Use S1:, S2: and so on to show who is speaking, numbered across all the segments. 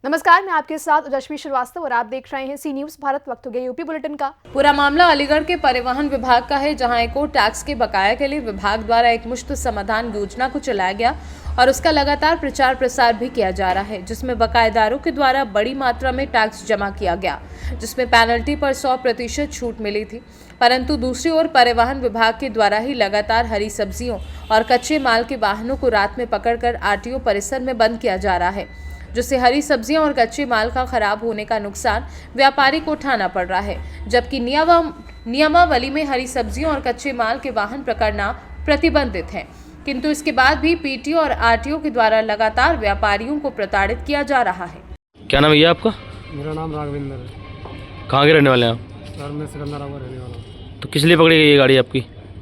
S1: नमस्कार, मैं आपके साथ रश्मि श्रीवास्तव और आप देख रहे हैं सी न्यूज भारत। वक्त हो गया यूपी बुलेटिन का।
S2: पूरा मामला अलीगढ़ के परिवहन विभाग का है, जहां एक और टैक्स के बकाया के लिए विभाग द्वारा एक मुश्त समाधान योजना को चलाया गया और उसका लगातार प्रचार प्रसार भी किया जा रहा है, जिसमें बकायेदारों के द्वारा बड़ी मात्रा में टैक्स जमा किया गया, जिसमें पेनल्टी पर 100% छूट मिली थी। परंतु दूसरी ओर परिवहन विभाग के द्वारा ही लगातार हरी सब्जियों और कच्चे माल के वाहनों को रात में पकड़कर आरटीओ परिसर में बंद किया जा रहा है, जिससे हरी सब्जियां और कच्चे माल का खराब होने का नुकसान व्यापारी को उठाना पड़ रहा है। जबकि नियमावली में हरी सब्जियों और कच्चे माल के वाहन पकड़ना प्रतिबंधित है, किंतु इसके बाद भी पीटीओ और आरटीओ के द्वारा लगातार व्यापारियों को प्रताड़ित किया जा रहा है।
S3: क्या नाम है आपका?
S4: मेरा नाम राघवेंद्र है।
S3: कहाँ के रहने वाले हैं आप?
S4: सर मैं सिकंदराबाद रहने वाला हूँ।
S3: तो किस लिए पकड़ी गई ये गाड़ी आपकी?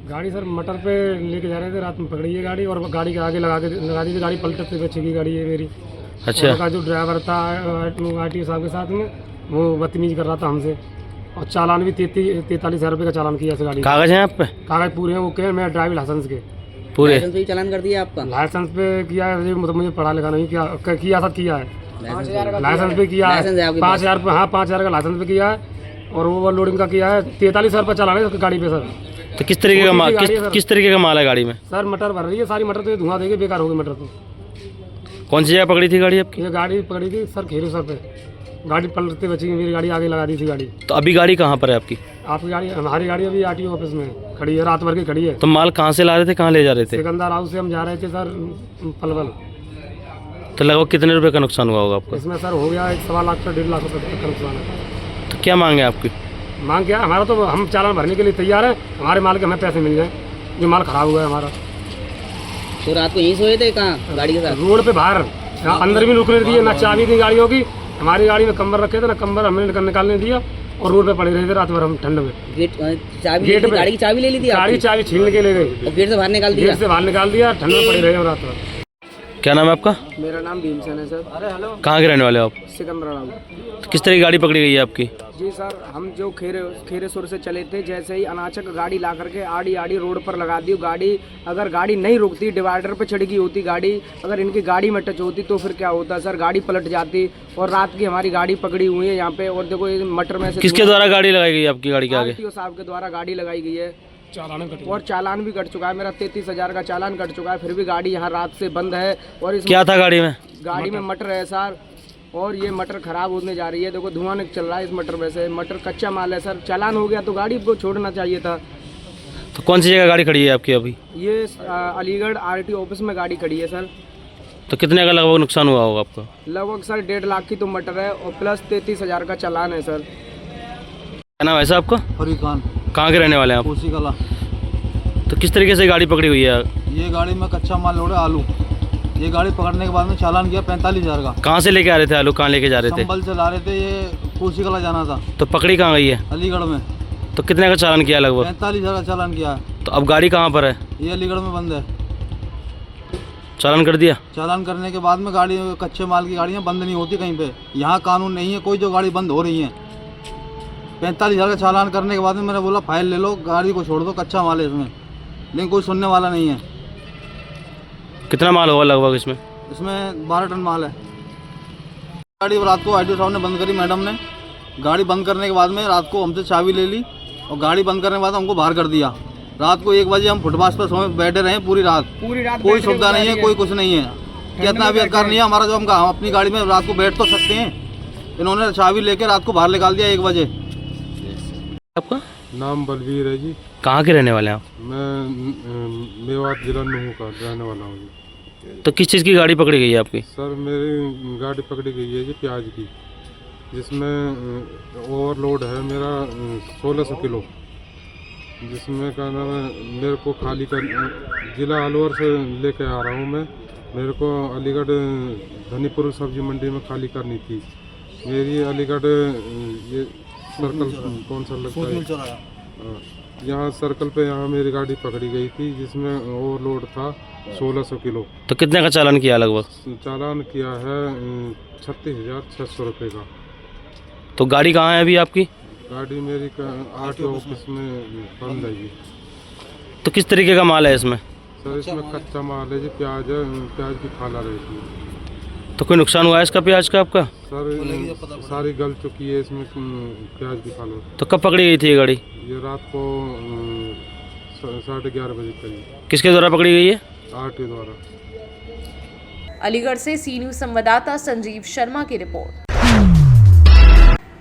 S4: गाड़ी सर मटर पे लेके जा रहे थे, रात में पकड़ी है गाड़ी और गाड़ी के आगे लगा दी थी। गाड़ी पलटे से बची की गाड़ी है मेरी।
S3: अच्छा।
S4: का जो ड्राइवर था आरटीओ साहब के साथ में, वो बदतमीजी कर रहा था हमसे और चालान भी 43,000 रुपये का चालान किया इस गाड़ी।
S3: कागज हैं आप पे?
S4: कागज पूरे हैं, ओके। मैं ड्राइविंग लाइसेंस के
S3: पूरे
S5: लाइसेंस पे चालान कर दिया आपका?
S4: लाइसेंस पे किया है, मुझे पढ़ा लिखा नहीं किया था, किया है लाइसेंस पे किया है 5,000 रुपये। हाँ 5,000 का लाइसेंस पे किया है और ओवर लोडिंग का किया है। 43,000 रुपये चालान है गाड़ी पे सर।
S3: तो किस तरीके का माल, किस तरीके का माल है गाड़ी में?
S4: सर मटर भर रही है सारी, मटर तो धुआं देगी, बेकार होगी मटर। तो
S3: कौन सी जगह पकड़ी थी गाड़ी आपकी?
S4: ये गाड़ी पकड़ी थी सर खेरू सर पे। गाड़ी पलटते बची, मेरी गाड़ी आगे लगा दी थी गाड़ी।
S3: तो अभी गाड़ी कहाँ पर है आपकी?
S4: आपकी गाड़ी, हमारी गाड़ी अभी आरटीओ ऑफिस में खड़ी है, रात भर की खड़ी है।
S3: तो माल कहाँ से ला रहे थे, कहाँ ले जा रहे थे?
S4: सिकंदर हाउस से हम जा रहे थे सर पलवल।
S3: तो लगभग कितने रुपए का नुकसान हुआ होगा आपको?
S4: इसमें सर हो गया 1.25 लाख से 1.5 लाख रुपये तक का नुकसान है।
S3: तो क्या मांगे आपकी?
S4: मांग क्या हमारा, तो हम चालान भरने के लिए तैयार है, हमारे माल के हमें पैसे मिल जाए, जो माल खराब हुआ है हमारा।
S5: तो रात को यहीं सोए थे कहाँ गाड़ी के साथ?
S4: रोड पे बाहर, अंदर भी रुकने दिए ना, चाबी थी गाड़ियों की। हमारी गाड़ी में कंबल रखे थे ना, कंबल हमने निकालने दिया और रोड पे पड़े रहे थे रात भर हम ठंड में।
S5: गेट पे गाड़ी की चाबी ले ली थी?
S4: गाड़ी चाबी छीन के ले गई
S5: और गेट से बाहर निकाल दिया?
S4: गेट से बाहर निकाल दिया, ठंड में पड़े रहे हम रात भर।
S3: क्या नाम है आपका?
S4: मेरा नाम भीमसेन है सर। अरे हेलो।
S3: कहाँ के रहने वाले हो आप?
S4: सिकंदराबाद।
S3: तो किस तरह की गाड़ी पकड़ी गई है आपकी?
S4: जी सर, हम जो खेरे सुर से चले थे, जैसे ही अनाचक गाड़ी ला करके आड़ी रोड पर लगा दी गाड़ी। अगर गाड़ी नहीं रुकती, डिवाइडर पे चढ़ गई होती गाड़ी, अगर इनकी गाड़ी में टच होती तो फिर क्या होता सर? गाड़ी पलट जाती। और रात की हमारी गाड़ी पकड़ी हुई है यहाँ पे। और देखो ये मटर में से
S3: किसके द्वारा गाड़ी लगाई गई आपकी गाड़ी के आगे?
S4: आरटीओ साहब के द्वारा गाड़ी लगाई गई है। और चालान भी कट चुका है मेरा, 33,000 का चालान कट चुका है। फिर भी गाड़ी यहाँ रात से बंद है। और
S3: क्या था गाड़ी में?
S4: गाड़ी में मटर है सर, और ये मटर खराब होने जा रही है। देखो धुआं चल रहा है इस मटर में से। मटर कच्चा माल है सर, चालान हो गया तो गाड़ी को छोड़ना चाहिए था।
S3: तो कौन सी जगह गाड़ी खड़ी है आपकी अभी?
S4: ये अलीगढ़ आरटीओ ऑफिस में गाड़ी खड़ी है सर।
S3: तो कितने का लगभग नुकसान हुआ होगा आपका?
S4: लगभग सर 1.5 लाख की तो मटर है और प्लस 33,000 का चालान है सर।
S3: क्या नाम है ऐसा आपका?
S6: फरीद खान।
S3: कहाँ के रहने वाले हैं आप?
S6: कोसी कला।
S3: तो किस तरीके से गाड़ी पकड़ी हुई है?
S6: ये गाड़ी में कच्चा माल लोड है, आलू। ये गाड़ी पकड़ने के बाद में चालान किया 45,000 का।
S3: कहाँ से लेके आ रहे थे आलू, कहाँ लेके जा रहे थे?
S6: संभल से ला रहे थे, ये कोसी कला जाना था।
S3: तो पकड़ी कहाँ गई है?
S6: अलीगढ़ में।
S3: तो कितने का चालान किया लगभग?
S6: 45,000 का चालान किया है।
S3: तो अब गाड़ी कहाँ पर है?
S6: ये अलीगढ़ में बंद है।
S3: चालान कर दिया?
S6: चालान करने के बाद में गाड़ी, कच्चे माल की गाड़ियाँ बंद नहीं होती कहीं पे। यहाँ कानून नहीं है कोई जो गाड़ी बंद हो रही है। 45,000 का चालान करने के बाद में मैंने बोला फाइल ले लो, गाड़ी को छोड़ दो, कच्चा माल है इसमें, लेकिन कोई सुनने वाला नहीं है।
S3: कितना माल होगा लगभग इसमें?
S6: इसमें 12 टन माल है। गाड़ी रात को आरटीओ साहब ने बंद करी, मैडम ने। गाड़ी बंद करने के बाद में रात को हमसे चाबी ले ली और गाड़ी बंद करने के बाद हमको बाहर कर दिया। रात को 1 बजे हम फुटपाथ पर सोए बैठे रहे पूरी रात कोई सुविधा नहीं है, कोई कुछ नहीं है। कितना भी अधिकार नहीं है हमारा, जो हम अपनी गाड़ी में रात को बैठ तो सकते हैं। इन्होंने चाबी लेके रात को बाहर निकाल दिया 1 बजे।
S3: आपका
S7: नाम बलवीर है जी।
S3: कहाँ के रहने वाले हैं आप?
S7: मैं मेवात जिला नूह का रहने वाला हूँ जी।
S3: तो किस चीज़ की गाड़ी पकड़ी गई है आपकी?
S7: सर मेरी गाड़ी पकड़ी गई है जी प्याज की, जिसमें ओवरलोड है मेरा 1600 किलो, जिसमें क्या नाम है, मेरे को खाली कर, जिला अलवर से लेके आ रहा हूँ मैं। मेरे को अलीगढ़ धनीपुर सब्जी मंडी में खाली करनी थी। मेरी अलीगढ़ ये सर्कल कौन सा लगता है, यहाँ सर्कल पे यहाँ मेरी गाड़ी पकड़ी गई थी, जिसमें ओवरलोड था 1600 किलो।
S3: तो कितने का चालान किया लगभग?
S7: चालान किया है 36,600 रुपये का।
S3: तो गाड़ी कहाँ है अभी आपकी?
S7: गाड़ी मेरी आरटीओ ऑफिस में बंद है जी।
S3: तो किस तरीके का माल है इसमें?
S7: सर इसमें कच्चा माल है जी, प्याज है, प्याज की खाला रहती है।
S3: तो कोई नुकसान हुआ है इसका प्याज का आपका?
S7: सर सारी गल चुकी है इसमें प्याज की खाला।
S3: तो कब पकड़ी गई थी ये गाड़ी?
S7: ये रात को 11:30 बजे करीब।
S3: किसके द्वारा पकड़ी गई है?
S7: आरटीओ द्वारा।
S2: अलीगढ़ से सी न्यूज संवाददाता संजीव शर्मा की रिपोर्ट।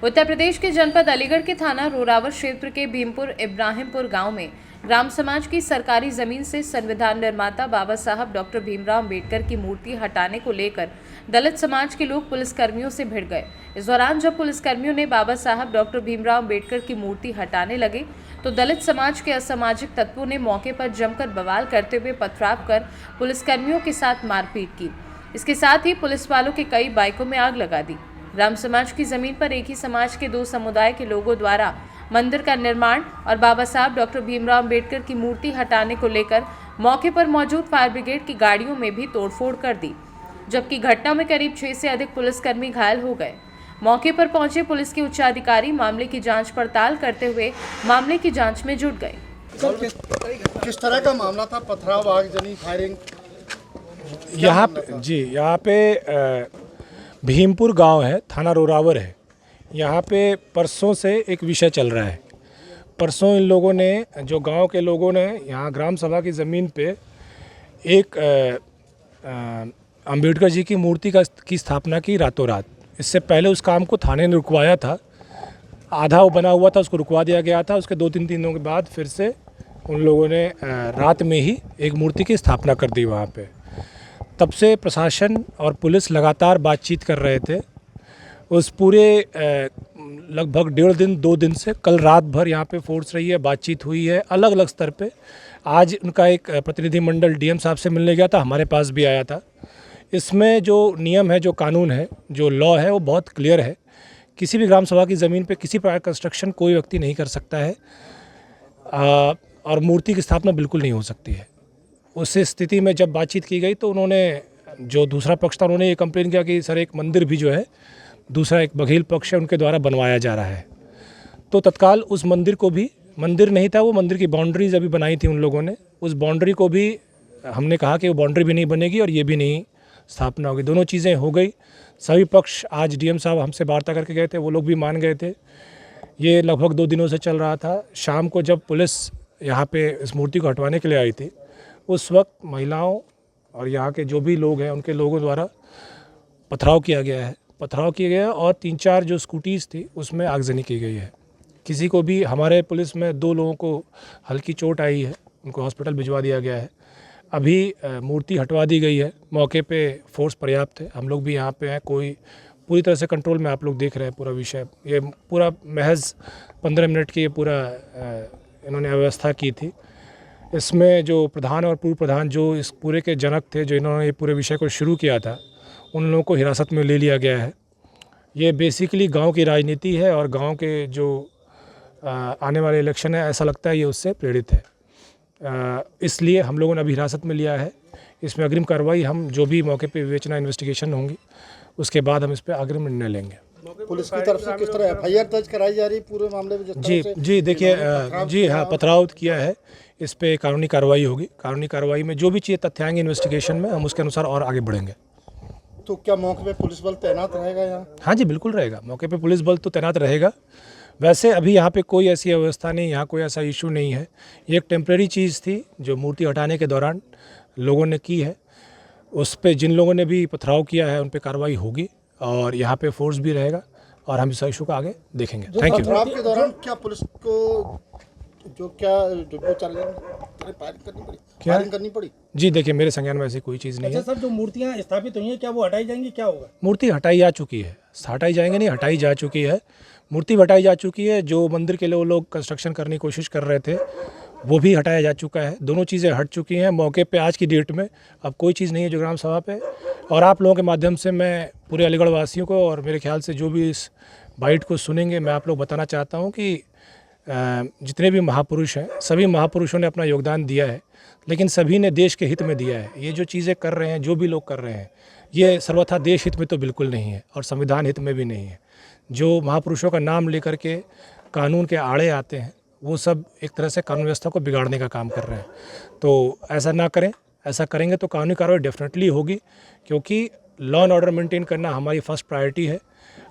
S2: उत्तर प्रदेश के जनपद अलीगढ़ के थाना रोरावर क्षेत्र के भीमपुर इब्राहिमपुर गांव में ग्राम समाज की सरकारी जमीन से संविधान निर्माता बाबा साहब डॉक्टर भीमराव अंबेडकर की मूर्ति हटाने को लेकर दलित समाज के लोग पुलिसकर्मियों से भिड़ गए। इस दौरान जब पुलिसकर्मियों ने बाबा साहब डॉक्टर भीमराव अंबेडकर की मूर्ति हटाने लगे तो दलित समाज के असामाजिक तत्वों ने मौके पर जमकर बवाल करते हुए पथराव कर पुलिसकर्मियों के साथ मारपीट की। इसके साथ ही पुलिस वालों के कई बाइकों में आग लगा दी। ग्राम समाज की जमीन पर एक ही समाज के दो समुदाय के लोगों द्वारा मंदिर का निर्माण और बाबा साहब डॉक्टर भीमराव अंबेडकर की मूर्ति हटाने को लेकर मौके पर मौजूद फायर ब्रिगेड की गाड़ियों में भी तोड़फोड़ कर दी, जबकि घटना में करीब 6 से अधिक पुलिसकर्मी घायल हो गए। मौके पर पहुंचे पुलिस के उच्चाधिकारी मामले की जांच पड़ताल करते हुए मामले की जांच में जुट गए।
S8: किस तरह का मामला था? पथराव, आगजनी, फायरिंग?
S9: यहाँ पे भीमपुर गांव है, थाना रोरावर है। यहाँ पे परसों से एक विषय चल रहा है। परसों इन लोगों ने, जो गांव के लोगों ने यहाँ ग्राम सभा की ज़मीन पे एक अंबेडकर जी की मूर्ति की स्थापना की रातों रात। इससे पहले उस काम को थाने ने रुकवाया था, आधा वो बना हुआ था, उसको रुकवा दिया गया था। उसके 2-3 दिनों के बाद फिर से उन लोगों ने रात में ही एक मूर्ति की स्थापना कर दी वहाँ पे। तब से प्रशासन और पुलिस लगातार बातचीत कर रहे थे। उस पूरे लगभग 1.5 दिन 2 दिन से कल रात भर यहाँ पे फोर्स रही है, बातचीत हुई है अलग अलग स्तर पे। आज उनका एक प्रतिनिधिमंडल डीएम साहब से मिलने गया था, हमारे पास भी आया था। इसमें जो नियम है, जो कानून है, जो लॉ है, वो बहुत क्लियर है। किसी भी ग्राम सभा की ज़मीन पे किसी प्रकार कंस्ट्रक्शन कोई व्यक्ति नहीं कर सकता है और मूर्ति की स्थापना बिल्कुल नहीं हो सकती है। उस स्थिति में जब बातचीत की गई तो उन्होंने, जो दूसरा पक्ष था, उन्होंने ये कंप्लेन किया कि सर एक मंदिर भी जो है, दूसरा एक बघेल पक्ष है, उनके द्वारा बनवाया जा रहा है। तो तत्काल उस मंदिर को भी, मंदिर नहीं था वो, मंदिर की बाउंड्रीज अभी बनाई थी उन लोगों ने, उस बाउंड्री को भी हमने कहा कि वो बाउंड्री भी नहीं बनेगी और ये भी नहीं स्थापना होगी। दोनों चीज़ें हो गई। सभी पक्ष, आज डीएम साहब हमसे वार्ता करके गए थे, वो लोग भी मान गए थे। ये लगभग 2 दिनों से चल रहा था। शाम को जब पुलिस यहाँ पे इस मूर्ति को हटवाने के लिए आई थी, उस वक्त महिलाओं और यहाँ के जो भी लोग हैं उनके लोगों द्वारा पथराव किया गया और 3-4 जो स्कूटीज़ थी उसमें आगजनी की गई है। किसी को भी, हमारे पुलिस में 2 लोगों को हल्की चोट आई है, उनको हॉस्पिटल भिजवा दिया गया है। अभी मूर्ति हटवा दी गई है। मौके पे फोर्स पर्याप्त है, हम लोग भी यहाँ पे हैं, कोई पूरी तरह से कंट्रोल में। आप लोग देख रहे हैं पूरा विषय, ये पूरा महज 15 मिनट की ये पूरा इन्होंने व्यवस्था की थी। इसमें जो प्रधान और पूर्व प्रधान, जो इस पूरे के जनक थे, जो इन्होंने ये पूरे विषय को शुरू किया था, उन लोगों को हिरासत में ले लिया गया है। ये बेसिकली गांव की राजनीति है और गांव के जो आने वाले इलेक्शन है, ऐसा लगता है ये उससे प्रेरित है। इसलिए हम लोगों ने अभी हिरासत में लिया है। इसमें अग्रिम कार्रवाई, हम जो भी मौके पे विवेचना, इन्वेस्टिगेशन होंगी, उसके बाद हम इस पर अग्रिम निर्णय लेंगे।
S8: पुलिस की तरफ से किस तरह एफआईआर दर्ज कराई जा रही पूरे मामले में?
S9: जी देखिए, जी हाँ, पथराव किया है, इस पे कानूनी कार्रवाई होगी। कानूनी कार्रवाई में जो भी चीज़ें तथ्य आएंगे इन्वेस्टिगेशन में, हम उसके अनुसार और आगे बढ़ेंगे।
S8: तो क्या मौके पे पुलिस बल तैनात रहेगा यहाँ?
S9: हाँ जी, बिल्कुल रहेगा। मौके पे पुलिस बल तो तैनात रहेगा। वैसे अभी यहाँ पे कोई ऐसी व्यवस्था नहीं, यहाँ कोई ऐसा इशू नहीं है। ये एक टेम्प्रेरी चीज़ थी जो मूर्ति हटाने के दौरान लोगों ने की है। उस पर जिन लोगों ने भी पथराव किया है उन पर कार्रवाई होगी और यहाँ पे फोर्स भी रहेगा और हम इस इशू को आगे देखेंगे। Thank you.
S8: पथराव के दौरान क्या पुलिस को फायरिंग करनी पड़ी?
S9: जी देखिए, मेरे संज्ञान में ऐसी कोई चीज़ नहीं है।
S10: सर, जो मूर्तियां स्थापित हुई हैं, क्या वो हटाई जाएंगी, क्या होगा?
S9: मूर्ति हटाई जा चुकी है, हटाई जाएंगे नहीं, हटाई जा चुकी है। मूर्ति हटाई जा चुकी है। जो मंदिर के लिए वो लोग कंस्ट्रक्शन करने की कोशिश कर रहे थे, वो भी हटाया जा चुका है। दोनों चीज़ें हट चुकी हैं। मौके पे आज की डेट में अब कोई चीज़ नहीं है जो ग्राम सभा पे। और आप लोगों के माध्यम से मैं पूरे अलीगढ़ वासियों को, और मेरे ख्याल से जो भी इस बाइट को सुनेंगे, मैं आप लोग बताना चाहता हूँ कि जितने भी महापुरुष हैं, सभी महापुरुषों ने अपना योगदान दिया है, लेकिन सभी ने देश के हित में दिया है। ये जो चीज़ें कर रहे हैं, जो भी लोग कर रहे हैं, ये सर्वथा देश हित में तो बिल्कुल नहीं है और संविधान हित में भी नहीं है। जो महापुरुषों का नाम लेकर के कानून के आड़े आते हैं वो सब एक तरह से कानून व्यवस्था को बिगाड़ने का काम कर रहे हैं। तो ऐसा ना करें, ऐसा करेंगे तो कानूनी कार्रवाई डेफिनेटली होगी, क्योंकि लॉ एंड ऑर्डर मेंटेन करना हमारी फर्स्ट प्रायोरिटी है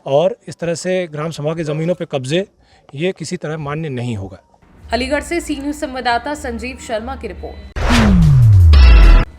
S9: और इस तरह से ग्राम सभा की ज़मीनों पे कब्जे ये किसी तरह मान्य नहीं होगा।
S2: अलीगढ़ से सी न्यूज़ संवाददाता संजीव शर्मा की रिपोर्ट।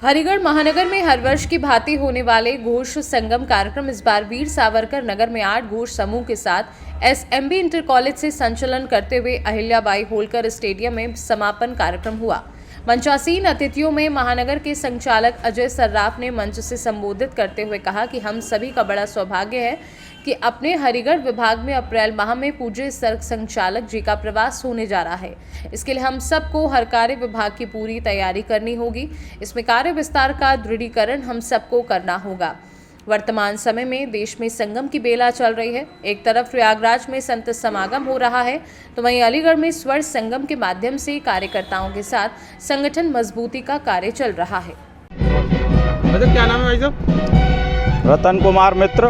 S2: हरिगढ़ महानगर में हर वर्ष की भांति होने वाले घोष संगम कार्यक्रम इस बार वीर सावरकर नगर में 8 घोष समूह के साथ एसएमबी इंटर कॉलेज से संचालन करते हुए अहिल्याबाई होलकर स्टेडियम में समापन कार्यक्रम हुआ। मंचासीन अतिथियों में महानगर के संचालक अजय सर्राफ ने मंच से संबोधित करते हुए कहा कि हम सभी का बड़ा सौभाग्य है कि अपने हरिगढ़ विभाग में अप्रैल माह में पूज्य सड़क संचालक जी का प्रवास होने जा रहा है। इसके लिए हम सबको हर कार्य विभाग की पूरी तैयारी करनी होगी। इसमें कार्य विस्तार का दृढ़ीकरण हम सबको करना होगा। वर्तमान समय में देश में संगम की बेला चल रही है। एक तरफ प्रयागराज में संत समागम हो रहा है तो वहीं अलीगढ़ में स्वर्ण संगम के माध्यम से कार्यकर्ताओं के साथ संगठन मजबूती का कार्य चल रहा है।
S7: क्या नाम है भाई साहब?
S11: रतन कुमार मित्र,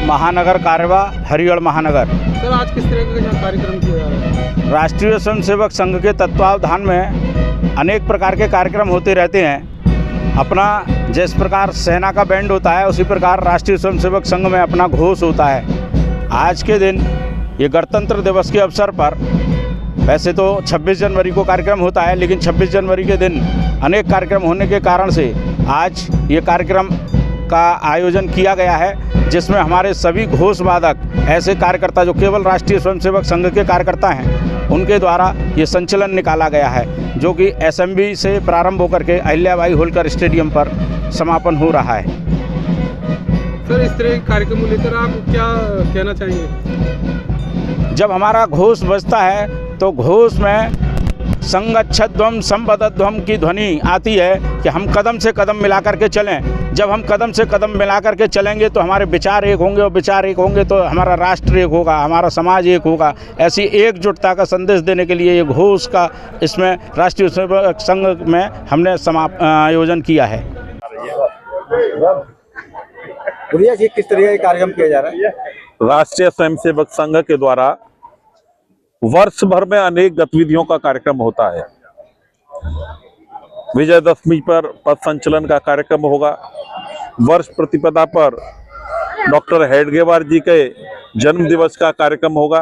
S11: महानगर कार्यवाह, हरिगढ़ महानगर।
S7: सर आज किस तरह का कार्यक्रम किया जा रहा है?
S11: राष्ट्रीय स्वयंसेवक संघ के तत्वावधान में अनेक प्रकार के कार्यक्रम होते रहते हैं। अपना जिस प्रकार सेना का बैंड होता है उसी प्रकार राष्ट्रीय स्वयंसेवक संघ में अपना घोष होता है। आज के दिन ये गणतंत्र दिवस के अवसर पर वैसे तो 26 जनवरी को कार्यक्रम होता है, लेकिन 26 जनवरी के दिन अनेक कार्यक्रम होने के कारण से आज ये कार्यक्रम का आयोजन किया गया है, जिसमें हमारे सभी घोष वादक ऐसे कार्यकर्ता जो केवल राष्ट्रीय स्वयंसेवक संघ के कार्यकर्ता हैं उनके द्वारा ये संचलन निकाला गया है, जो कि एसएमबी से प्रारंभ होकर के अहिल्याबाई होलकर स्टेडियम पर समापन हो रहा है।
S7: सर इस तरह के कार्यक्रम को लेकर आप क्या कहना चाहेंगे?
S11: जब हमारा घोष बजता है तो घोष में संगच्छध्वम संबद्धध्वम की ध्वनि आती है कि हम कदम से कदम मिला करके चलें। जब हम कदम से कदम मिला करके चलेंगे तो हमारे विचार एक होंगे और विचार एक होंगे तो हमारा राष्ट्र एक होगा, हमारा समाज एक होगा। ऐसी एकजुटता का संदेश देने के लिए ये घोष का इसमें राष्ट्रीय स्वयंसेवक संघ में हमने आयोजन किया है।
S6: किस तरह का कार्यक्रम किया जा रहा है?
S12: राष्ट्रीय स्वयंसेवक संघ के द्वारा वर्ष भर में अनेक गतिविधियों का कार्यक्रम होता है। विजयदशमी पर पथ संचलन का कार्यक्रम होगा। वर्ष प्रतिपदा पर डॉक्टर हेडगेवार जी के जन्म दिवस का कार्यक्रम होगा।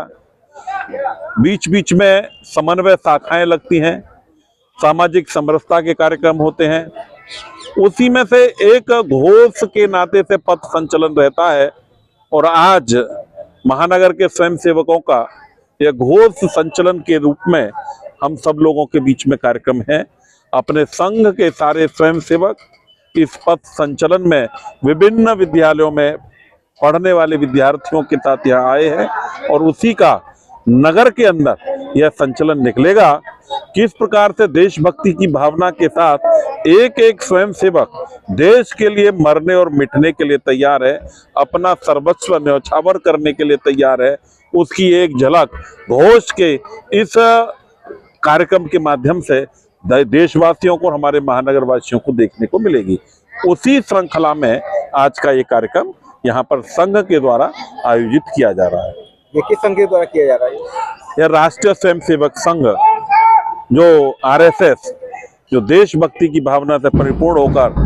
S12: बीच बीच में समन्वय शाखाएं लगती हैं, सामाजिक समरसता के कार्यक्रम होते हैं। उसी में से एक घोष के नाते से पथ संचलन रहता है और आज महानगर के स्वयंसेवकों का यह घोष संचलन के रूप में हम सब लोगों के बीच में कार्यक्रम है। अपने संघ के सारे स्वयंसेवक इस पथ संचलन में विभिन्न विद्यालयों में पढ़ने वाले विद्यार्थियों के साथ यहाँ आए हैं और उसी का नगर के अंदर यह संचलन निकलेगा। किस प्रकार से देशभक्ति की भावना के साथ एक एक स्वयंसेवक देश के लिए मरने और मिटने के लिए तैयार है, अपना सर्वस्व न्यौछावर करने के लिए तैयार है, उसकी एक झलक घोष के इस कार्यक्रम के माध्यम से देशवासियों को और हमारे महानगर वासियों को देखने को मिलेगी। उसी श्रृंखला में आज का ये कार्यक्रम यहाँ पर संघ के द्वारा आयोजित किया जा रहा है।
S6: ये किस संघ के द्वारा किया जा रहा है?
S12: यह राष्ट्रीय स्वयंसेवक संघ जो आरएसएस, जो देशभक्ति की भावना से परिपूर्ण होकर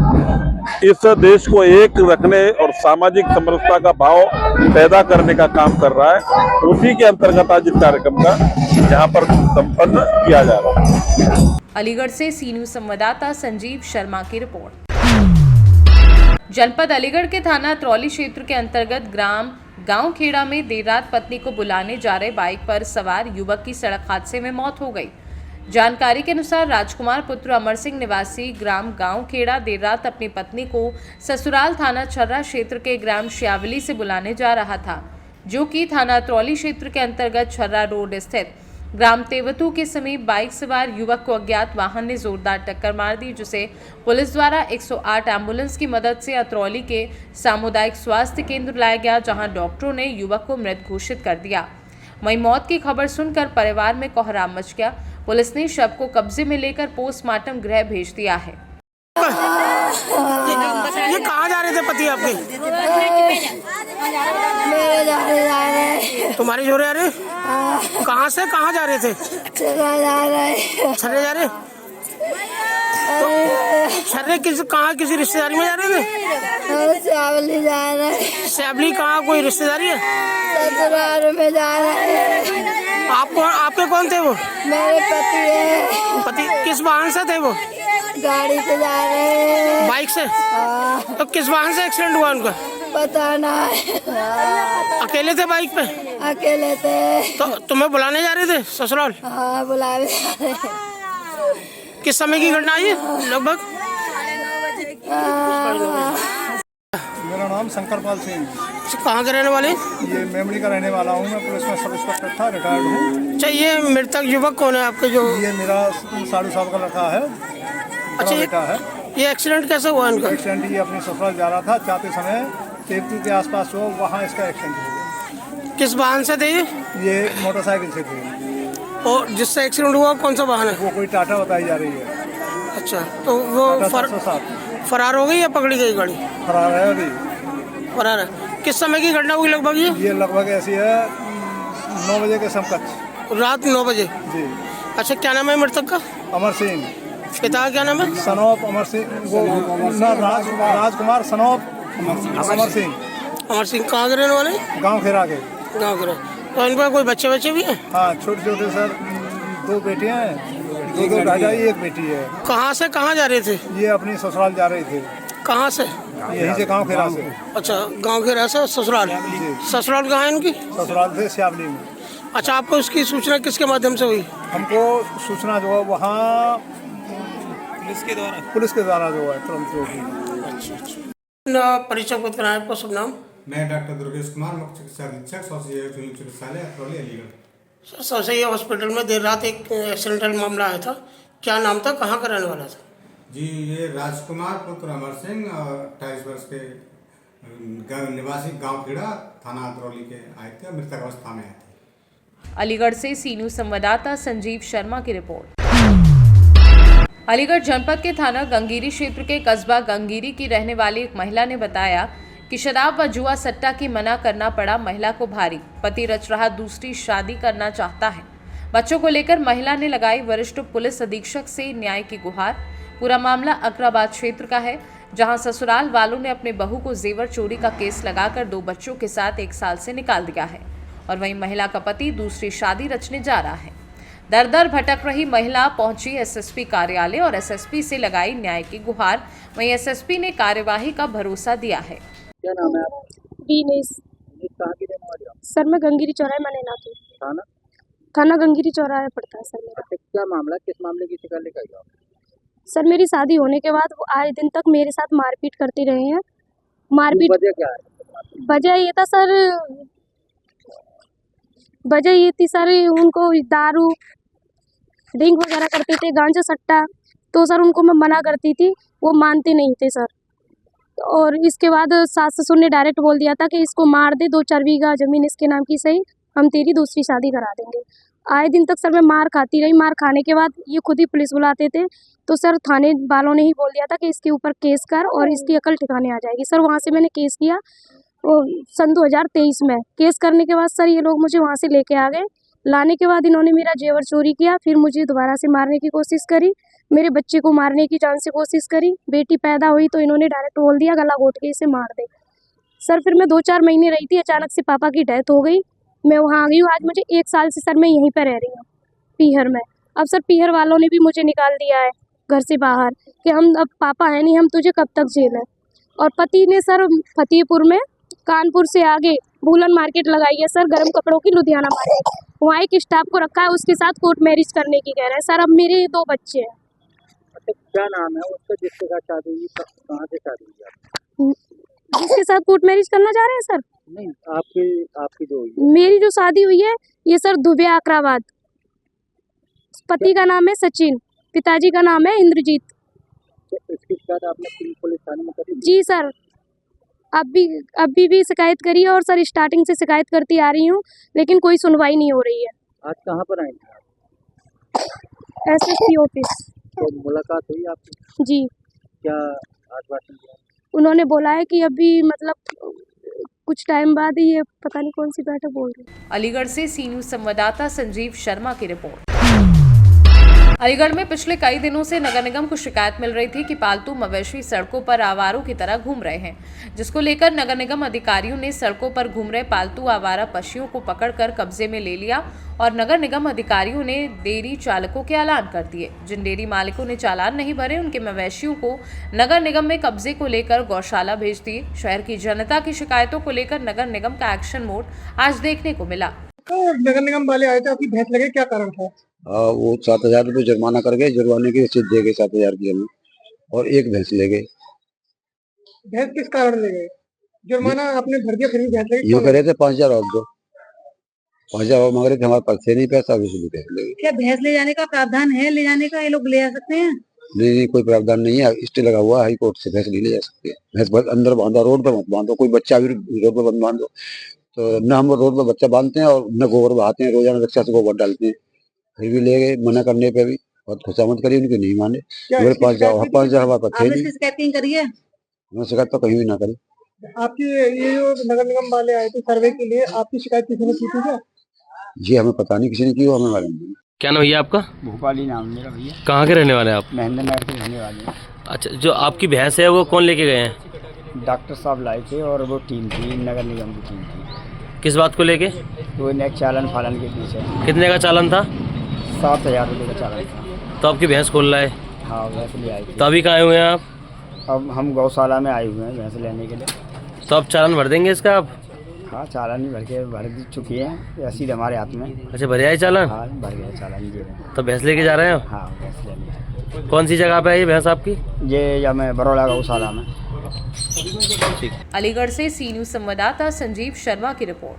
S12: इस देश को एक रखने और सामाजिक समरसता का भाव पैदा करने का काम कर रहा है, उसी के अंतर्गत आज इस कार्यक्रम का यहाँ पर संपन्न किया जा रहा है।
S2: अलीगढ़ से सी न्यूज़ संवाददाता संजीव शर्मा की रिपोर्ट। जनपद अलीगढ़ के थाना अतरौली क्षेत्र के अंतर्गत ग्राम गांव खेड़ा में देर रात पत्नी को बुलाने जा रहे बाइक पर सवार युवक की सड़क हादसे में मौत हो गई। जानकारी के अनुसार राजकुमार पुत्र अमर सिंह निवासी ग्राम गांव खेड़ा देर रात अपनी पत्नी को ससुराल थाना छर्रा क्षेत्र के ग्राम श्यावली से बुलाने जा रहा था, जो कि थाना अतरौली क्षेत्र के अंतर्गत छर्रा रोड स्थित ग्राम तेवतू के समीप बाइक सवार युवक को अज्ञात वाहन ने जोरदार टक्कर मार दी, जिसे पुलिस द्वारा 108 एम्बुलेंस की मदद से अतरौली के सामुदायिक स्वास्थ्य केंद्र लाया गया, जहां डॉक्टरों ने युवक को मृत घोषित कर दिया। वहीं मौत की खबर सुनकर परिवार में कोहराम मच गया। पुलिस ने शव को कब्जे में लेकर पोस्टमार्टम गृह भेज दिया है।
S10: ये कहाँ जा रहे थे पति आपके?
S13: मेरे जा रहे
S10: तुम्हारे जोरे आ रहे? कहाँ से कहाँ जा रहे थे? छर्रे जा रहे? तो छर्रे कहाँ किसी रिश्तेदारी में जा रहे थे?
S13: श्यावली जा रहे।
S10: श्यावली कहाँ कोई रिश्तेदारी है?
S13: ससुराल में जा रहे।
S10: आपके कौन थे वो?
S13: मेरे पति है।
S10: पति किस वाहन से थे वो?
S13: गाड़ी से जा रहे।
S10: बाइक से? तो किस वाहन से एक्सीडेंट हुआ उनका?
S13: पता ना।
S10: अकेले थे बाइक पे?
S13: अकेले थे।
S10: तो तुम्हें बुलाने जा रहे थे ससुराल?
S13: हाँ बुलावे जा रहे।
S10: किस समय की घटना है लगभग?
S8: मेरा नाम शंकरपाल सिंह।
S10: कहाँ के रहने वाले?
S8: ये मेमरी का रहने वाला हूँ। मैं पुलिस में सब इंस्पेक्टर था, रिटायर्ड हूँ।
S10: अच्छा, ये मृतक युवक कौन है आपके? जो
S8: ये मेरा 7.5 साल का लड़का है।
S10: अच्छा,
S8: बेटा है।
S10: ये एक्सीडेंट कैसे हुआ इनका?
S8: एक्सीडेंट ये अपने ससुराल जा रहा था, जाते समय तेवतू के आसपास हो, वहाँ इसका एक्सीडेंट हो गया।
S10: किस वाहन से थे
S8: ये मोटरसाइकिल से थे।
S10: और जिससे एक्सीडेंट हुआ कौन सा वाहन है?
S8: वो कोई टाटा बताई जा रही है।
S10: अच्छा, तो वो फरार हो गई या पकड़ी गई गाड़ी?
S8: फरार है अभी।
S10: फरार है। किस समय की घटना हुई लगभग? ये
S8: लगभग ऐसी है 9 बजे के समकक्ष,
S10: रात 9 बजे
S8: जी।
S10: अच्छा, क्या नाम है मृतक का?
S8: अमर सिंह।
S10: पिता का क्या नाम है?
S8: सनोप अमर सिंह। वो राजकुमार सनोप अमर सिंह।
S10: अमर सिंह कहाँ के रहने वाले?
S8: गाँव खेरा के।
S10: गाँव के। तो इन पर कोई बच्चे भी हैं?
S8: हाँ, छोटे छोटे सर, 2 बेटियाँ हैं, 2 भाई, 1 बेटी है।
S10: कहाँ से कहाँ जा रहे थे?
S8: ये अपनी ससुराल जा रहे थे।
S10: कहाँ से?
S8: यहीं से, गाँव खेरा से।
S10: अच्छा, गाँव खेरा से ससुराल? ससुराल कहाँ है इनकी?
S8: ससुराल से श्यावली में।
S10: अच्छा, आपको इसकी सूचना किसके माध्यम से हुई?
S8: हमको सूचना जो है वहाँ पुलिस के द्वारा जो है तुरंत जो
S10: हुई। परिचय पत्र कराएं आपको, शुभ नाम?
S14: मैं डॉक्टर दुर्गेश कुमार, मुख्य चिकित्सा अधीक्षक स्वास्थ्य चिकित्सालय अतरौली, अलीगढ़।
S10: सरसई हॉस्पिटल में देर रात एक एक्सीडेंटल मामला आया था, क्या नाम था, कहाँ का रहने वाला था?
S14: जी, ये राजकुमार पुत्र अमर सिंह, 28 वर्ष के निवासी, गांव खेड़ा, थाना अतरौली के आए थे, मृतक अवस्था में आए थे।
S2: अलीगढ़ से सी न्यूज़ संवाददाता संजीव शर्मा की रिपोर्ट। अलीगढ़ जनपद के थाना गंगीरी क्षेत्र के कस्बा गंगीरी की रहने वाली एक महिला ने बताया कि शराब व जुआ सट्टा की मना करना पड़ा महिला को भारी। पति रच रहा दूसरी शादी करना चाहता है। बच्चों को लेकर महिला ने लगाई वरिष्ठ पुलिस अधीक्षक से न्याय की गुहार। पूरा मामला अकराबाद क्षेत्र का है, जहां ससुराल वालों ने अपने बहू को जेवर चोरी का केस लगाकर 2 बच्चों के साथ 1 साल से निकाल दिया है और वहीं महिला का पति दूसरी शादी रचने जा रहा है। दर दर भटक रही महिला पहुंची एसएसपी कार्यालय और एसएसपी से लगाई न्याय की गुहार। वहीं एसएसपी ने कार्यवाही का भरोसा दिया है।
S5: क्या नाम है आपका?
S13: बीनेश।
S5: कहाँ की रहने वाली हो?
S13: सर मैं गंगीरी चौराहे मैंने ना थी। थाना गंगीरी चौराहे पड़ता है सर मेरा।
S5: क्या मामला, किस मामले की शिकायत लेकर आई हो?
S13: सर मेरी शादी होने के बाद वो आए दिन तक मेरे साथ मारपीट करते रहे हैं। मारपीट
S5: वजह क्या है?
S13: वजह ये था सर, वजह ये थी सर, उनको दारू ड्रिंक वगैरह करते थे, गांजा सट्टा, तो सर उनको मैं मना करती थी, वो मानते नहीं थे सर। और इसके बाद सास ससुर ने डायरेक्ट बोल दिया था कि इसको मार दे, 2-4 बीघा ज़मीन इसके नाम की सही, हम तेरी दूसरी शादी करा देंगे। आए दिन तक सर मैं मार खाती रही। मार खाने के बाद ये खुद ही पुलिस बुलाते थे, तो सर थाने वालों ने ही बोल दिया था कि इसके ऊपर केस कर और इसकी अकल ठिकाने आ जाएगी। सर वहाँ से मैंने केस किया सन 2023 में। केस करने के बाद सर ये लोग मुझे वहाँ से लेके आ गए। लाने के बाद इन्होंने मेरा जेवर चोरी किया, फिर मुझे दोबारा से मारने की कोशिश करी, मेरे बच्चे को मारने की जान से कोशिश करी। बेटी पैदा हुई तो इन्होंने डायरेक्ट बोल दिया गला घोट के इसे मार दे। सर फिर मैं 2-4 महीने रही थी, अचानक से पापा की डेथ हो गई, मैं वहाँ आ गई हूँ। आज मुझे 1 साल से सर मैं यहीं पर रह रही हूँ पीहर में। अब सर पीहर वालों ने भी मुझे निकाल दिया है घर से बाहर कि हम अब पापा है नहीं, हम तुझे कब तक जेल है। और पति ने सर फतेहपुर में कानपुर से आगे भूलन मार्केट लगाई है सर, गर्म कपड़ों की लुधियाना मार्केट, वहाँ एक स्टाफ को रखा है, उसके साथ कोर्ट मैरिज करने की कह रहे हैं सर। अब मेरे 2 बच्चे हैं।
S5: अच्छा, क्या नाम है उसका जिसके साथ शादी हुई? कहाँ से शादी हुई?
S13: जिसके साथ कोर्ट मैरिज करना चाह रहे हैं सर?
S5: नहीं, आपकी जो हुई?
S13: मेरी जो शादी हुई है ये सर दुबिया अकराबाद। पति का नाम है सचिन, पिताजी का नाम है इंद्रजीत।
S5: इसकी शिकायत आपने पुलिस थाने में करी?
S13: जी सर, अभी भी शिकायत करी है और सर स्टार्टिंग से शिकायत करती आ रही हूँ, लेकिन कोई सुनवाई नहीं हो रही है।
S5: आज कहाँ पर आए थे?
S13: SSP office.
S5: तो मुलाकात हुई आपकी?
S13: जी।
S5: क्या आश्वासन दिया?
S13: उन्होंने बोला है कि अभी मतलब कुछ टाइम बाद ही ये पता नहीं कौन सी बैठक बोल रही है।
S2: अलीगढ़ से सी न्यूज संवाददाता संजीव शर्मा की रिपोर्ट। अलीगढ़ में पिछले कई दिनों से नगर निगम को शिकायत मिल रही थी कि पालतू मवेशी सड़कों पर आवारों की तरह घूम रहे हैं, जिसको लेकर नगर निगम अधिकारियों ने सड़कों पर घूम रहे पालतू आवारा पशुओं को पकड़कर कब्जे में ले लिया और नगर निगम अधिकारियों ने डेयरी चालकों के ऐलान कर दिए। जिन डेयरी मालिकों ने चालान नहीं भरे उनके मवेशियों को नगर निगम में कब्जे को लेकर गौशाला भेज दिए। शहर की जनता की शिकायतों को लेकर नगर निगम का एक्शन मोड आज देखने को मिला।
S10: नगर निगम वाले आए थे, आपकी भैंस लगे, क्या कारण था?
S15: वो 7,000 रुपये जुर्माना कर गए, जुर्माने की रसीद दे गए 7,000 की हमें, और एक भैंस ले गए।
S10: भैंस किस कारण ले गए? जुर्माना आपने भर दिया फिर भी भैंस लगी?
S15: यूँ करे थे 5,000 और दो, 5,000 और मांग रहे थे, हमारे पास थे नहीं पैसा, इसलिए भैंस ले गए।
S10: क्या भैंस ले जाने का प्रावधान है? ले जाने का ये लोग ले जा सकते हैं?
S15: नहीं, कोई प्रावधान नहीं है, स्टे लगा हुआ हाई कोर्ट से, भैंस नहीं ले जा सकती। भैंस बस अंदर बांधो, रोड पर मत बांधो, कोई बच्चा भी रोड पर मत बांधो। तो न हम रोड पर बच्चा बांधते हैं और न गोबर बहाते हैं, रोजाना रिक्शा से गोबर डालते हैं, फिर भी ले गए। मना करने पे भी बहुत खुशामद करी, उनके नहीं माने। मेरे पास जाओ, 5,000 हमारे पास थे नहीं।
S10: शिकायत करिए?
S15: मैं शिकायत तो कहीं भी ना करी।
S10: आपकी ये जो नगर निगम वाले आए थे सर्वे के लिए, आपकी शिकायत किसी ने की थी क्या?
S15: जी हमें पता नहीं, किसी ने की, हमें मालूम नहीं।
S3: क्या नाम भैया आपका?
S5: भोपाली नाम मेरा भैया।
S3: कहाँ के रहने वाले हैं आप?
S5: महेंद्र नगर के रहने वाले हैं।
S3: अच्छा, जो आपकी भैंस है वो कौन लेके गए हैं?
S5: डॉक्टर साहब लाए थे और वो टीम थी, नगर निगम की टीम थी।
S3: किस बात को लेके?
S5: वो नेक चालन फालन के पीछे।
S3: कितने का चालान था?
S5: 7,000 रुपये का चालन था।
S3: तो आपकी भैंस खोल रहा है?
S5: हाँ, भैंस ले आए थे।
S3: तो अभी कहाँ आए हुए हैं आप?
S5: अब हम गौशाला में आए हुए हैं भैंस लेने के लिए।
S3: तो आप चालान भर देंगे इसका आप?
S5: हाँ, चालान ही भर चुकी है, रसीद हमारे हाथ में।
S3: अच्छा, भर आए चालान?
S5: हाँ, भर गया चालान जी।
S3: तो भैंस लेके जा रहे हैं आप?
S5: हाँ, भैंस लेने।
S3: कौन सी जगह पे है ये भैंस आपकी?
S5: ये या मैं बड़ौदा गौशाला में।
S2: अलीगढ़ से सी न्यूज संवाददाता संजीव शर्मा की रिपोर्ट।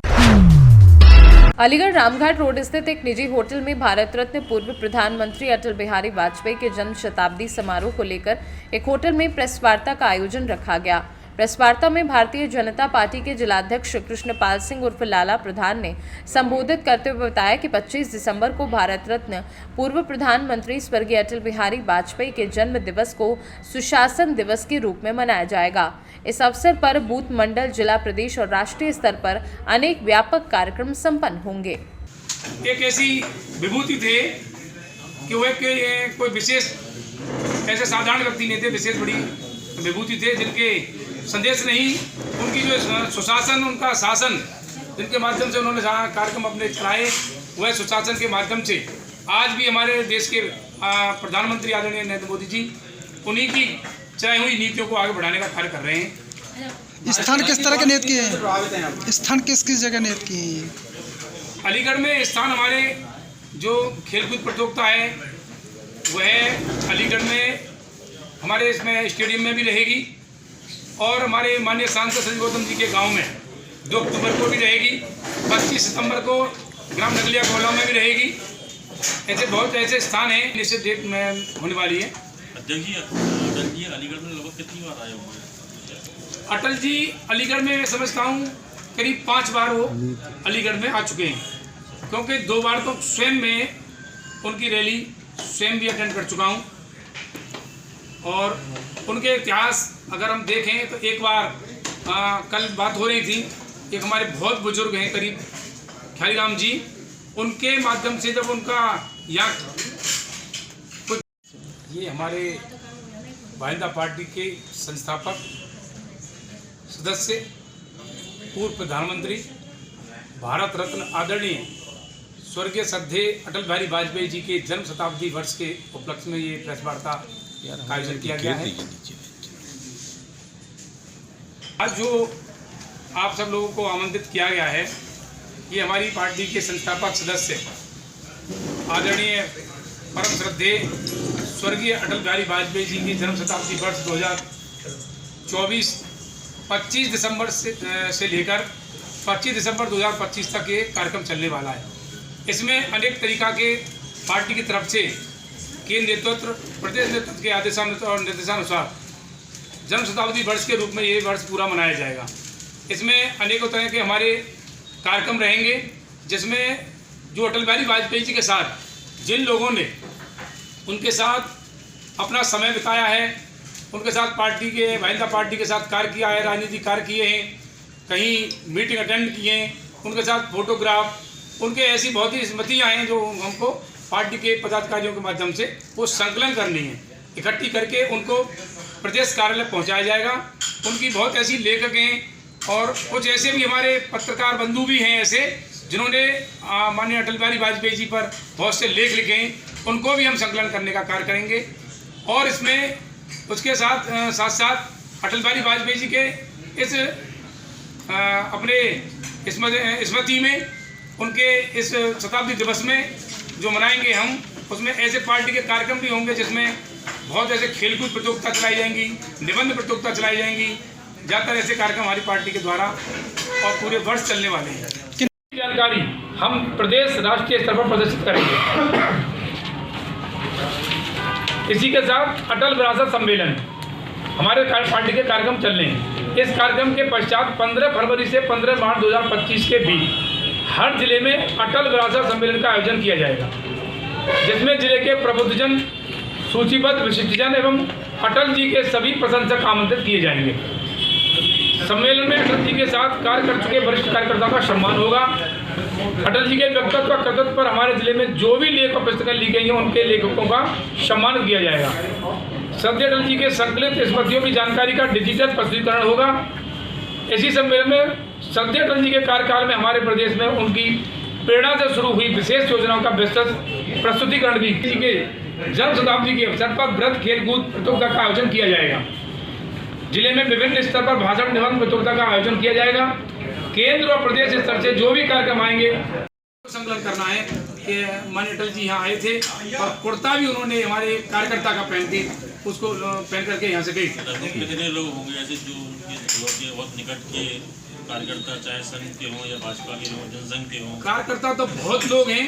S2: अलीगढ़ रामघाट रोड स्थित एक निजी होटल में भारत रत्न पूर्व प्रधानमंत्री अटल बिहारी वाजपेयी के जन्म शताब्दी समारोह को लेकर एक होटल में प्रेस वार्ता का आयोजन रखा गया। प्रेस वार्ता में भारतीय जनता पार्टी के जिलाध्यक्ष कृष्णपाल सिंह उर्फ लाला प्रधान ने संबोधित करते हुए बताया कि 25 दिसंबर को भारत रत्न पूर्व प्रधानमंत्री स्वर्गीय अटल बिहारी वाजपेयी के जन्म दिवस को सुशासन दिवस के रूप में मनाया जाएगा। इस अवसर पर बूथ मंडल, जिला, प्रदेश और राष्ट्रीय स्तर पर अनेक व्यापक कार्यक्रम संपन्न होंगे।
S16: एक ऐसी विभूति थे कि वो एक कोई विशेष ऐसे साधारण व्यक्ति नहीं थे, विशेष बड़ी विभूति थे जिनके संदेश नहीं, उनकी जो सुशासन, उनका शासन, जिनके माध्यम से उन्होंने कार्यक्रम अपने चलाए, वह सुशासन के माध्यम से आज भी हमारे देश के प्रधानमंत्री आदरणीय नरेंद्र मोदी जी उन्हीं की चलाई हुई नीतियों को आगे बढ़ाने का कार्य कर रहे हैं।
S17: स्थान किस तरह के नियत किए हैं? स्थान किस किस जगह नियत किए हैं?
S16: अलीगढ़ में स्थान हमारे जो खेलकूद प्रतियोगिता है वह अलीगढ़ में हमारे इसमें स्टेडियम में भी रहेगी और हमारे माननीय सांसद संजय गौतम जी के गांव में 2 अक्टूबर को भी रहेगी, 25 सितंबर को ग्राम नगलिया गोला में भी रहेगी। ऐसे बहुत ऐसे स्थान हैं निश्चित डेट में होने वाली है।
S18: अटल जी अलीगढ़ में लगभग कितनी बार आए हुए हैं?
S16: अटल जी अलीगढ़ में मैं समझता हूँ करीब 5 बार वो अलीगढ़ में आ चुके हैं, क्योंकि 2 बार तो स्वयं में उनकी रैली स्वयं भी अटेंड कर चुका हूँ। और उनके इतिहास अगर हम देखें तो एक बार कल बात हो रही थी, एक हमारे बहुत बुजुर्ग हैं करीब ख्यालीराम जी, उनके माध्यम से जब उनका यहाँ कुछ ये हमारे भारतीय जनता पार्टी के संस्थापक सदस्य पूर्व प्रधानमंत्री भारत रत्न आदरणीय स्वर्गीय श्रद्धेय अटल बिहारी वाजपेयी जी के जन्म शताब्दी वर्ष के उपलक्ष्य में ये प्रेस वार्ता का आयोजन किया गया है। आज जो आप सब लोगों को आमंत्रित किया गया है, ये हमारी पार्टी के संस्थापक सदस्य आदरणीय परम श्रद्धेय स्वर्गीय अटल बिहारी वाजपेयी जी की जन्म शताब्दी वर्ष 2024 25 दिसंबर से लेकर 25 दिसंबर 2025 तक ये कार्यक्रम चलने वाला है। इसमें अनेक तरीका के पार्टी की तरफ से केंद्र नेतृत्व, प्रदेश नेतृत्व के आदेशानुसार और निर्देशानुसार जन्म शताब्दी वर्ष के रूप में ये वर्ष पूरा मनाया जाएगा। इसमें अनेकों तरह के हमारे कार्यक्रम रहेंगे, जिसमें जो अटल बिहारी वाजपेयी जी के साथ जिन लोगों ने उनके साथ अपना समय बिताया है, उनके साथ पार्टी के भाईंदा पार्टी के साथ कार्य किया है, राजनीतिक कार्य किए हैं, कहीं मीटिंग अटेंड किए हैं, उनके साथ फोटोग्राफ, उनके ऐसी बहुत ही स्मृतियाँ हैं जो हमको पार्टी के पदाधिकारियों के माध्यम से वो संकलन करनी है, इकट्ठी करके उनको प्रदेश कार्यालय पहुंचाया जाएगा। उनकी बहुत ऐसी लेखक हैं और कुछ ऐसे भी हमारे पत्रकार बंधु भी हैं ऐसे जिन्होंने माननीय अटल बिहारी वाजपेयी जी पर बहुत से लेख लिखे हैं, उनको भी हम संकलन करने का कार्य करेंगे। और इसमें उसके साथ साथ अटल बिहारी वाजपेयी जी के इस अपने स्मृति में उनके इस शताब्दी दिवस में जो मनाएंगे हम, उसमें ऐसे पार्टी के कार्यक्रम भी होंगे जिसमें बहुत ऐसे खेलकूद प्रतियोगिता चलाई जाएंगी, निबंध प्रतियोगिता चलाई जाएंगी। ज़्यादातर ऐसे कार्यक्रम हमारी पार्टी के द्वारा और पूरे वर्ष चलने वाले हैं। जानकारी हम प्रदेश राष्ट्रीय स्तर पर प्रदर्शित करेंगे। इसी के साथ अटल विरासत सम्मेलन हमारे पार्टी के कार्यक्रम चल रहे हैं। इस कार्यक्रम के पश्चात 15 फरवरी से 15 मार्च 2025 के बीच हर जिले में अटल विरासत सम्मेलन का आयोजन किया जाएगा, जिसमें जिले के प्रबुद्धजन, सूचीबद्ध विशिष्टजन एवं अटल जी के सभी प्रशंसक आमंत्रित किए जाएंगे। सम्मेलन में अटल जी के साथ कार्य कर चुके वरिष्ठ कार्यकर्ताओं का सम्मान होगा। अटल जी के व्यक्तित्व कृतित्व पर हमारे जिले में जो भी लेख और पुस्तकें लिखी गई हैं उनके लेखकों का सम्मान किया जाएगा। श्रद्धेय अटल जी के संकलित स्मृतियों की जानकारी का डिजिटल प्रस्तुतिकरण होगा। इसी सम्मेलन में श्रद्धेय अटल जी के कार्यकाल में हमारे प्रदेश में उनकी प्रेरणा से शुरू हुई विशेष योजनाओं का विस्तृत प्रस्तुतिकरण भी के जन्म शताब्दी के अवसर पर व्रत खेलकूद प्रतियोगिता का आयोजन किया जाएगा। जिले में विभिन्न स्तर पर भाषण निबंध प्रतियोगिता का आयोजन किया जाएगा। केंद्र और प्रदेश स्तर से जो भी कार्यक्रम आएंगे संकलन करना है कि माननीय अटल जी यहाँ आए थे और कुर्ता भी उन्होंने हमारे कार्यकर्ता का पहन के उसको पहन करके यहाँ से गए।
S18: कितने लोग होंगे ऐसे जो उनके बहुत निकट के कार्यकर्ता, चाहे संघ के हों या भाजपा के हों, जनसंघ के हों? कार्यकर्ता
S16: तो बहुत लोग हैं,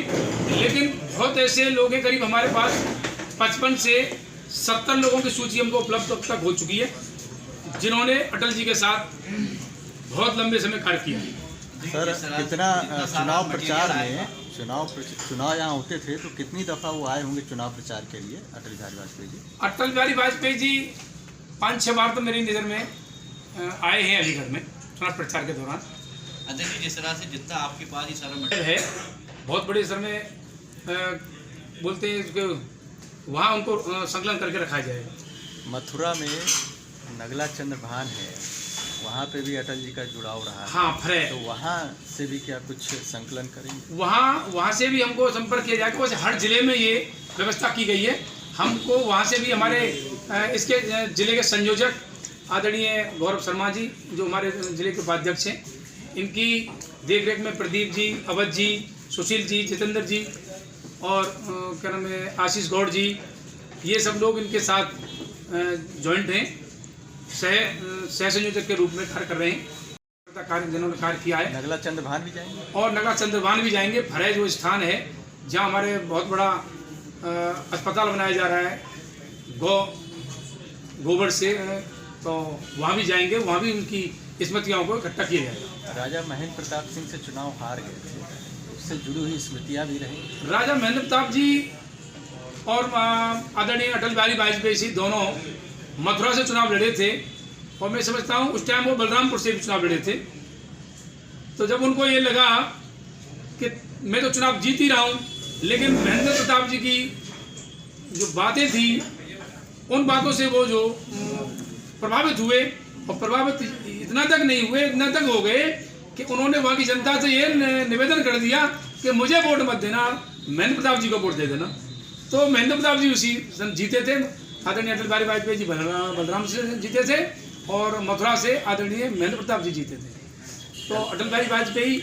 S16: लेकिन बहुत ऐसे लोग हैं, करीब हमारे पास 55 से 70 लोगों की सूची हमको उपलब्ध अब तक हो चुकी है, जिन्होंने अटल जी के साथ बहुत लंबे समय कार्य किया।
S19: सर, कितना चुनाव प्रचार में चुनाव यहाँ होते थे तो कितनी दफ़ा वो आए होंगे चुनाव प्रचार के लिए अटल बिहारी वाजपेयी जी?
S16: अटल बिहारी वाजपेयी जी 5-6 बार तो मेरी नज़र में आए हैं अलीगढ़ में चुनाव प्रचार के दौरान।
S18: अजय जी, जिस तरह से जितना आपके पास ही सारा
S16: है, बहुत बड़े स्तर में बोलते हैं वहाँ उनको संकलन करके रखा जाएगा।
S19: मथुरा में नगला चंद्र भान है, वहाँ पे भी अटल जी का जुड़ाव रहा है।
S16: हाँ,
S19: तो वहाँ से भी क्या कुछ संकलन करेंगे?
S16: वहाँ से भी हमको संपर्क किया जाएगा। वैसे हर जिले में ये व्यवस्था की गई है। हमको वहाँ से भी हमारे इसके जिले के संयोजक आदरणीय गौरव शर्मा जी, जो हमारे जिले के उपाध्यक्ष हैं, इनकी देखरेख में प्रदीप जी, अवध जी, सुशील जी, जितेंद्र जी और क्या नाम है आशीष गौड़ जी, ये सब लोग इनके साथ जॉइंट हैं, सह संयोजक के रूप में कार्य कर रहे हैं। कार्य जिन्होंने कार्य किया है।
S19: नगला चंद्रभान भी जाएंगे
S16: और नगला चंद्रभान भी जाएंगे। फरैज वो स्थान है जहाँ हमारे बहुत बड़ा अस्पताल बनाया जा रहा है गोबर से, तो वहाँ भी जाएंगे, वहाँ भी उनकी स्मृतियों को इकट्ठा किया जाएगा।
S19: राजा महेंद्र प्रताप सिंह से चुनाव हार गए थे, उससे जुड़ी हुई स्मृतियाँ भी रहीं।
S16: राजा महेंद्र प्रताप जी और आदरणीय अटल बिहारी वाजपेयी जी दोनों मथुरा से चुनाव लड़े थे और मैं समझता हूँ उस टाइम वो बलरामपुर से भी चुनाव लड़े थे। तो जब उनको ये लगा कि मैं तो चुनाव जीत ही रहा हूँ, लेकिन महेंद्र प्रताप जी की जो बातें थी उन बातों से वो जो प्रभावित हुए, और प्रभावित इतना तक नहीं हुए, इतना तक हो गए कि उन्होंने वहाँ की जनता से ये निवेदन कर दिया कि मुझे वोट मत देना, महेंद्र प्रताप जी को वोट दे देना। तो महेंद्र प्रताप जी उसी सन जीते थे। आदरणीय अटल बिहारी वाजपेयी जी बलराम से जीते थे और मथुरा से आदरणीय महेंद्र प्रताप जी जीते थे। तो अटल बिहारी वाजपेयी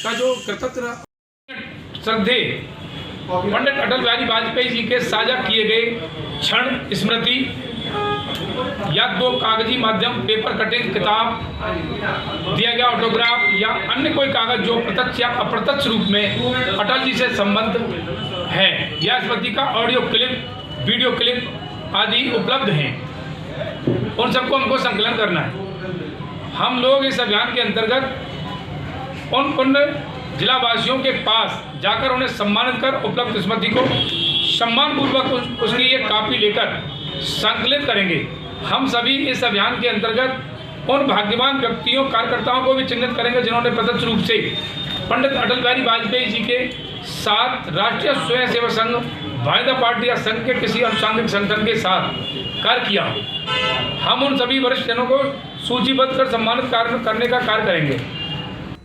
S16: का जो कृतज्ञ श्रद्धेय पंडित अटल बिहारी वाजपेयी जी के साझा किए गए क्षण स्मृति या दो कागजी माध्यम, पेपर कटिंग, किताब, दिया गया ऑटोग्राफ या अन्य कोई कागज जो प्रत्यक्ष या अप्रत्यक्ष रूप में अटल जी से संबंध है, या स्मृति का ऑडियो क्लिप, वीडियो क्लिप आदि उपलब्ध हैं, उन सबको हमको संकलन करना है। हम लोग इस अभियान के अंतर्गत उन जिलावासियों के पास जाकर उन्हें सम्मानित कर उपलब्ध स्मृति को सम्मानपूर्वक उसकी एक कॉपी लेकर संकलित करेंगे हम सभी इस अभियान के अंतर्गत उन भाग्यवान व्यक्तियों कार्यकर्ताओं को भी चिन्हित करेंगे जिन्होंने प्रत्यक्ष रूप से पंडित अटल बिहारी वाजपेयी जी के साथ राष्ट्रीय स्वयंसेवक संघ, वायदा पार्टी या संघ के किसी अनुषंगिक संगठन के साथ कार्य किया। हम उन सभी वरिष्ठ जनों को सूचीबद्ध कर सम्मानित करने का कार्य करेंगे।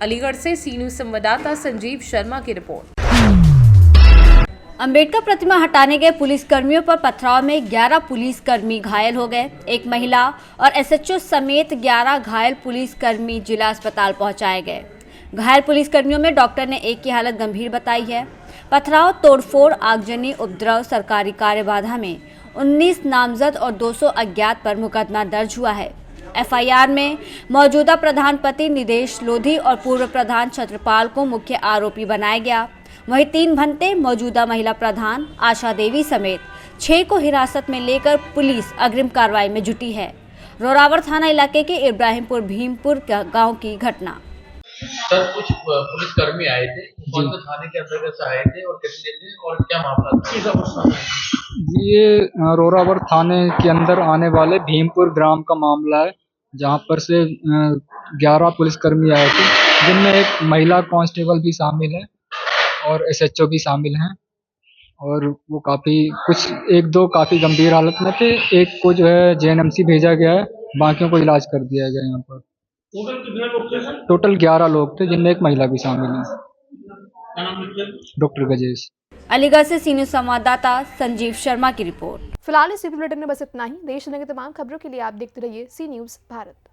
S2: अलीगढ़ से सी न्यूज़ संवाददाता संजीव शर्मा की रिपोर्ट।
S20: अंबेडकर प्रतिमा हटाने गए पुलिसकर्मियों पर पथराव में 11 पुलिसकर्मी घायल हो गए। एक महिला और एसएचओ समेत 11 घायल पुलिसकर्मी जिला अस्पताल पहुंचाए गए। घायल पुलिसकर्मियों में डॉक्टर ने एक की हालत गंभीर बताई है। पथराव, तोड़फोड़, आगजनी, उपद्रव, सरकारी कार्यबाधा में 19 नामजद और 200 अज्ञात पर मुकदमा दर्ज हुआ है। एफआईआर में मौजूदा प्रधान पति निदेश लोधी और पूर्व प्रधान छत्रपाल को मुख्य आरोपी बनाया गया। वहीं 3 भंते, मौजूदा महिला प्रधान आशा देवी समेत 6 को हिरासत में लेकर पुलिस अग्रिम कार्रवाई में जुटी है। रोरावर थाना इलाके के इब्राहिमपुर भीमपुर गांव की घटना।
S21: सर, कुछ पुलिसकर्मी आए थे, कौन से थाने के अंतर्गत से आए थे और कितने थे और क्या मामला था?
S22: ये रोरावर थाने के अंदर आने वाले भीमपुर ग्राम का मामला है, जहां पर से 11 पुलिसकर्मी आए थे, जिनमें एक महिला कांस्टेबल भी शामिल है और एसएचओ भी शामिल हैं। और वो कुछ 1-2 काफ़ी गंभीर हालत में थे। एक को जो है जेएनएमसी भेजा गया है, बाकियों को इलाज कर दिया गया है। यहाँ पर
S21: टोटल कितने लोग थे सर?
S22: टोटल 11 लोग थे, जिनमें एक महिला भी शामिल है। डॉक्टर गजेश।
S20: अलीगढ़ से सी न्यूज़ संवाददाता संजीव शर्मा की रिपोर्ट।
S1: फिलहाल इस बुलेटिन में बस इतना ही। देश दुनिया की तमाम खबरों के लिए आप देखते रहिए सी न्यूज़ भारत।